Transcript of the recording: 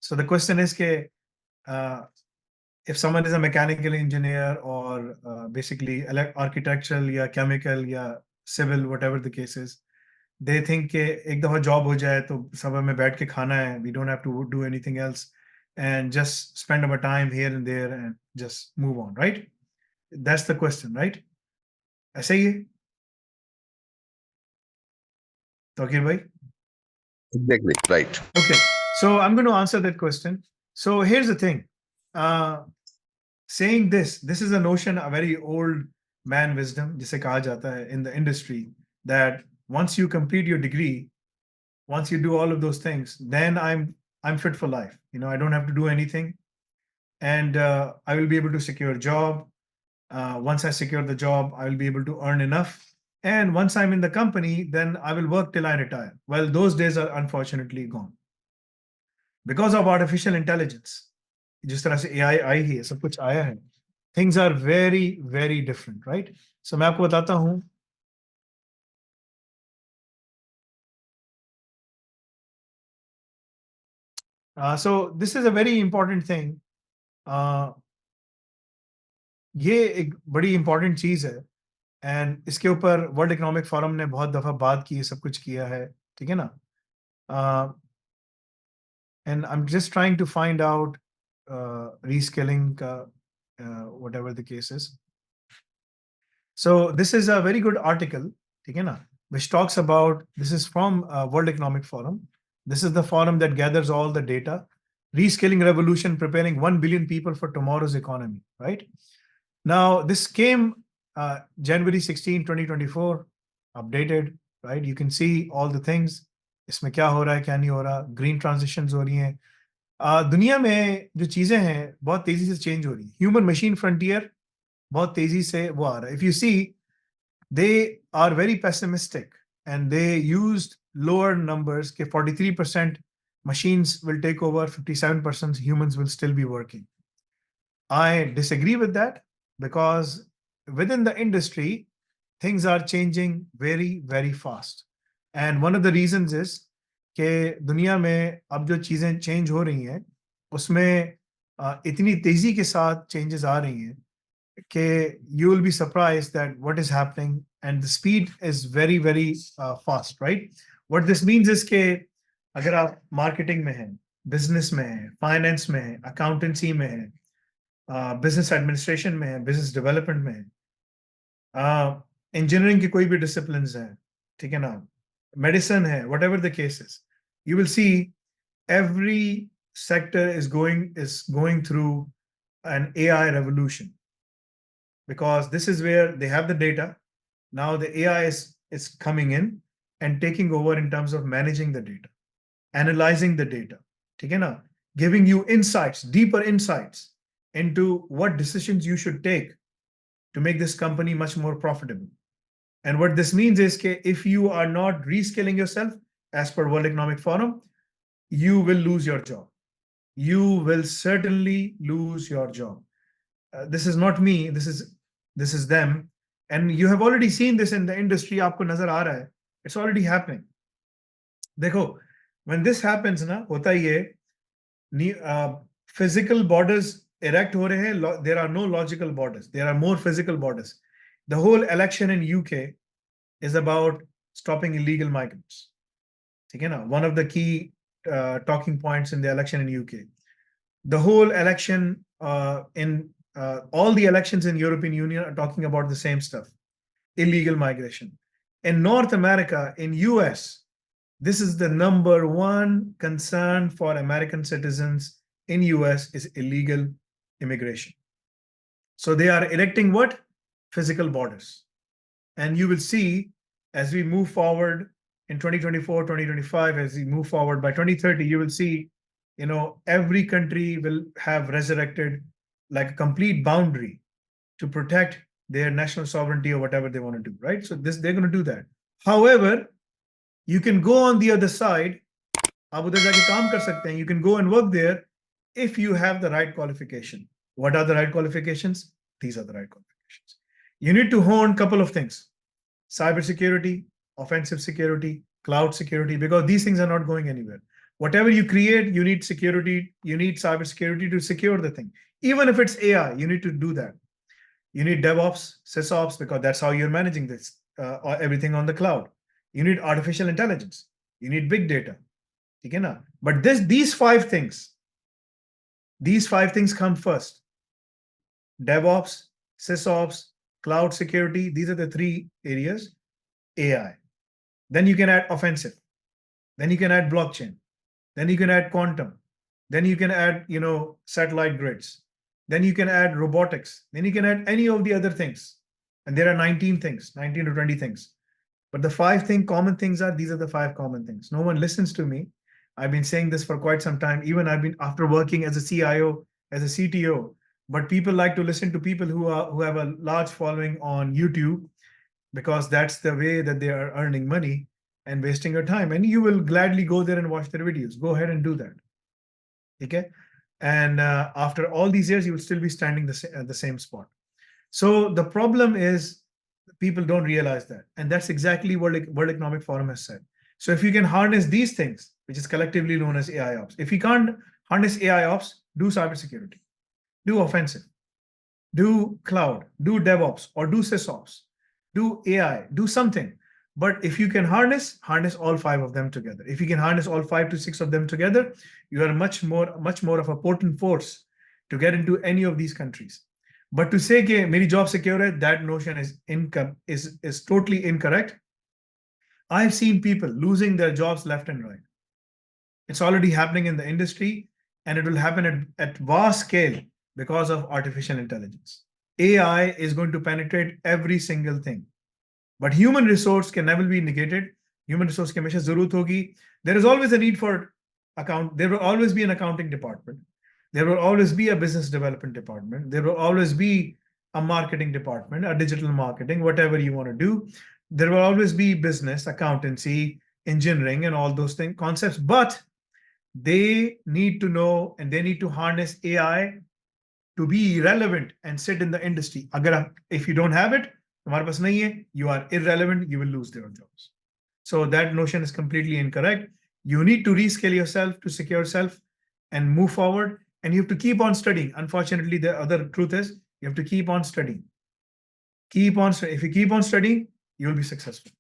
So the question is if someone is a mechanical engineer or basically architectural या chemical या civil, whatever the case is, they think कि एक दफा job हो जाए तो सब हमें बैठ के खाना है, we don't have to do anything else and just spend our time here and there and just move on, right? That's the question, right? ऐसे ही है तौकीर भाई? Exactly, right. Okay, so I'm going to answer that question. So here's the thing. Saying this is a notion, a very old man wisdom, जिसे कहा जाता है in the industry, that once you complete your degree, once you do all of those things, then I'm fit for life. You know, I don't have to do anything, and I will be able to secure a job. Once I secure the job, I will be able to earn enough. And once I'm in the company, then I will work till I retire. Well, those days are unfortunately gone. Because of artificial intelligence, जिस तरह से AI आई है, सब कुछ आया है, things are very, very different, right? So मैं आपको बताता हूँ. So this is a very important thing. ये एक बड़ी important चीज है, and इसके ऊपर वर्ल्ड इकोनॉमिक फोरम ने बहुत दफा बात की है, सब कुछ किया है, ठीक है ना? And I'm just trying to find out reskilling, whatever the case is. So this is a very good article, ठीक है ना, which talks about, this is from World Economic Forum. This is the forum that gathers all the data. Reskilling revolution, preparing 1 billion people for tomorrow's economy, right? Now, this came January 16, 2024, updated, right? You can see all the things. इसमें क्या हो रहा है, क्या नहीं हो रहा, green transitions हो रही हैं. दुनिया में जो चीजें हैं बहुत तेजी से चेंज हो रही हैं. ह्यूमन मशीन फ्रंटियर बहुत तेजी से वो आ रहा है. If you see, they are very pessimistic and they used lower numbers कि 43% machines will take over, 57% humans will still be working. I disagree with that because within the industry, things are changing very, very fast. And one of the reasons is कि दुनिया में अब जो चीजें change हो रही हैं उसमें इतनी तेजी के साथ चेंजेस आ रही हैं कि you will be surprised that what is happening, and the speed is very, very fast, right? What this means is कि अगर आप मार्केटिंग में हैं, बिजनेस में हैं, फाइनेंस में हैं, अकाउंटेंसी में हैं, बिजनेस एडमिनिस्ट्रेशन में है, बिजनेस डेवलपमेंट में है, इंजीनियरिंग की कोई भी डिसिप्लिन है, ठीक है ना, मेडिसिन है, whatever the cases, you will see every sector is going through an AI revolution, because this is where they have the data. Now the AI is coming in and taking over in terms of managing the data, analyzing the data, ठीक है ना, giving you insights, deeper insights into what decisions you should take to make this company much more profitable. And what this means is that if you are not reskilling yourself as per World Economic Forum, you will lose your job. You will certainly lose your job. This is not me, this is them. And you have already seen this in the industry. आपको नजर आ रहा है. It's already happening. देखो, when this happens ना, होता ही है, physical borders erect हो रहे हैं. There are no logical borders. There are more physical borders. The whole election in UK is about stopping illegal migrants. ठीक है ना? One of the key talking points in the election in UK. The whole election in all the elections in European Union are talking about the same stuff: illegal migration. In North America, in US, this is the number one concern for American citizens in US is illegal immigration. So they are erecting what? Physical borders. And you will see as we move forward in 2024, 2025, as we move forward by 2030, you will see, every country will have resurrected like a complete boundary to protect their national sovereignty or whatever they want to do, right? So they're going to do that. However, you can go on the other side. आप उधर जाके काम कर सकते हैं. You can go and work there if you have the right qualification. What are the right qualifications? These are the right qualifications. You need to hone a couple of things: cybersecurity, offensive security, cloud security, because these things are not going anywhere. Whatever you create, you need security, you need cybersecurity to secure the thing. Even if it's AI, you need to do that. You need DevOps, SysOps, because that's how you're managing this, everything on the cloud. You need artificial intelligence. You need big data. Okay, na? But these five things come first. DevOps, SysOps, cloud security, these are the three areas. AI. Then you can add offensive. Then you can add blockchain. Then you can add quantum. Then you can add, satellite grids. Then you can add robotics. Then you can add any of the other things. And there are 19 things, 19 to 20 things. But the common things are, these are the five common things. No one listens to me. I've been saying this for quite some time. Even I've been after working as a CIO, as a CTO, but people like to listen to people who have a large following on YouTube, because that's the way that they are earning money and wasting your time. And you will gladly go there and watch their videos. Go ahead and do that. Okay. And after all these years, you will still be standing at the same spot. So the problem is people don't realize that. And that's exactly what World Economic Forum has said. So if you can harness these things, which is collectively known as AI ops, if you can't harness AI ops, do cybersecurity, do offensive, do cloud, do DevOps, or do SysOps, do AI, do something. But if you can harness all five of them together. If you can harness all 5 to 6 of them together, you are much more of a potent force to get into any of these countries. But to say that my job secure, that notion is totally incorrect. I've seen people losing their jobs left and right. It's already happening in the industry, and it will happen at vast scale because of artificial intelligence. AI is going to penetrate every single thing. But human resource can never be negated. Human resource की हमेशा जरूरत होगी. There is always a need for there will always be an accounting department. There will always be a business development department. There will always be a marketing department, a digital marketing, whatever you want to do. There will always be business, accountancy, engineering, and all those concepts. But they need to know, and they need to harness AI to be relevant and sit in the industry. If you don't have it, you are irrelevant, you will lose your jobs. So that notion is completely incorrect. You need to rescale yourself to secure yourself and move forward. And you have to keep on studying. Unfortunately, the other truth is you have to keep on studying. If you keep on studying, you will be successful.